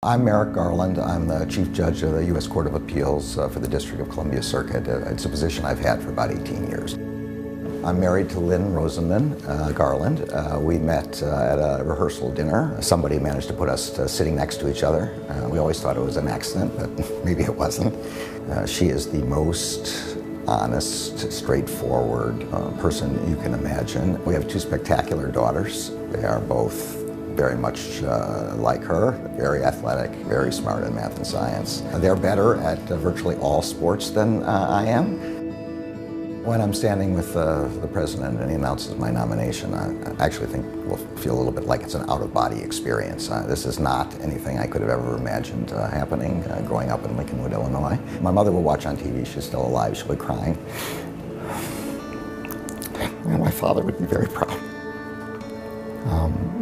I'm Merrick Garland. I'm the Chief Judge of the U.S. Court of Appeals for the District of Columbia Circuit. It's a position I've had for about 18 years. I'm married to Lynn Rosenman Garland. We met at a rehearsal dinner. Somebody managed to put us sitting next to each other. We always thought it was an accident, but maybe it wasn't. She is the most honest, straightforward person you can imagine. We have two spectacular daughters. They are both very much like her, very athletic, very smart in math and science. They're better at virtually all sports than I am. When I'm standing with the president and he announces my nomination, I actually think we'll feel a little bit like it's an out-of-body experience. This is not anything I could have ever imagined happening growing up in Lincolnwood, Illinois. My mother will watch on TV. She's still alive. She'll be crying. And my father would be very proud.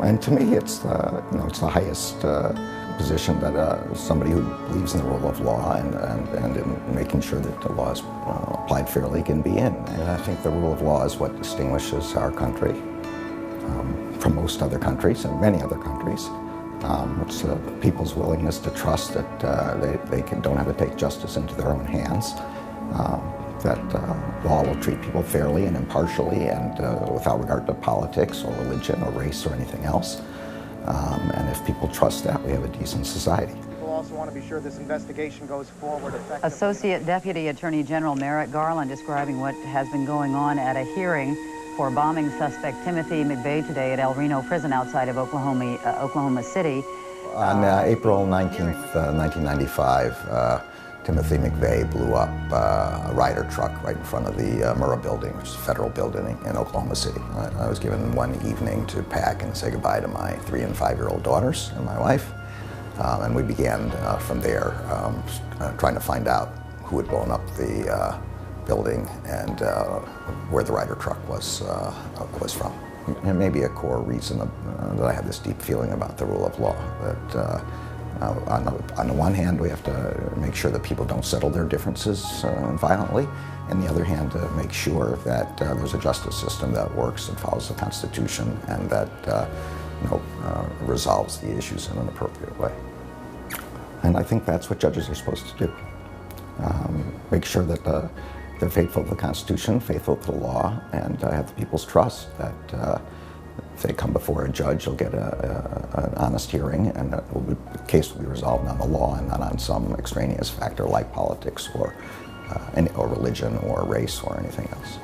And to me, it's it's the highest position that somebody who believes in the rule of law and in making sure that the law is applied fairly can be in. And I think the rule of law is what distinguishes our country from most other countries and many other countries. It's people's willingness to trust that they don't have to take justice into their own hands. That law will treat people fairly and impartially and without regard to politics or religion or race or anything else. And if people trust that, we have a decent society. People also want to be sure this investigation goes forward effectively. Associate Deputy Attorney General Merrick Garland describing what has been going on at a hearing for bombing suspect Timothy McVeigh today at El Reno Prison outside of Oklahoma City. On April 19th, 1995, Timothy McVeigh blew up a Ryder truck right in front of the Murrah building, which is a federal building in Oklahoma City. I was given one evening to pack and say goodbye to my 3- and 5-year-old daughters and my wife. And we began from there trying to find out who had blown up the building and where the Ryder truck was from. And maybe a core reason that I have this deep feeling about the rule of law. That on the one hand, we have to make sure that people don't settle their differences violently. On the other hand, to make sure that there's a justice system that works and follows the Constitution and that resolves the issues in an appropriate way. And I think that's what judges are supposed to do. Make sure that they're faithful to the Constitution, faithful to the law, and have the people's trust that if they come before a judge, they'll get an honest hearing, and the case will be resolved on the law and not on some extraneous factor like politics or religion or race or anything else.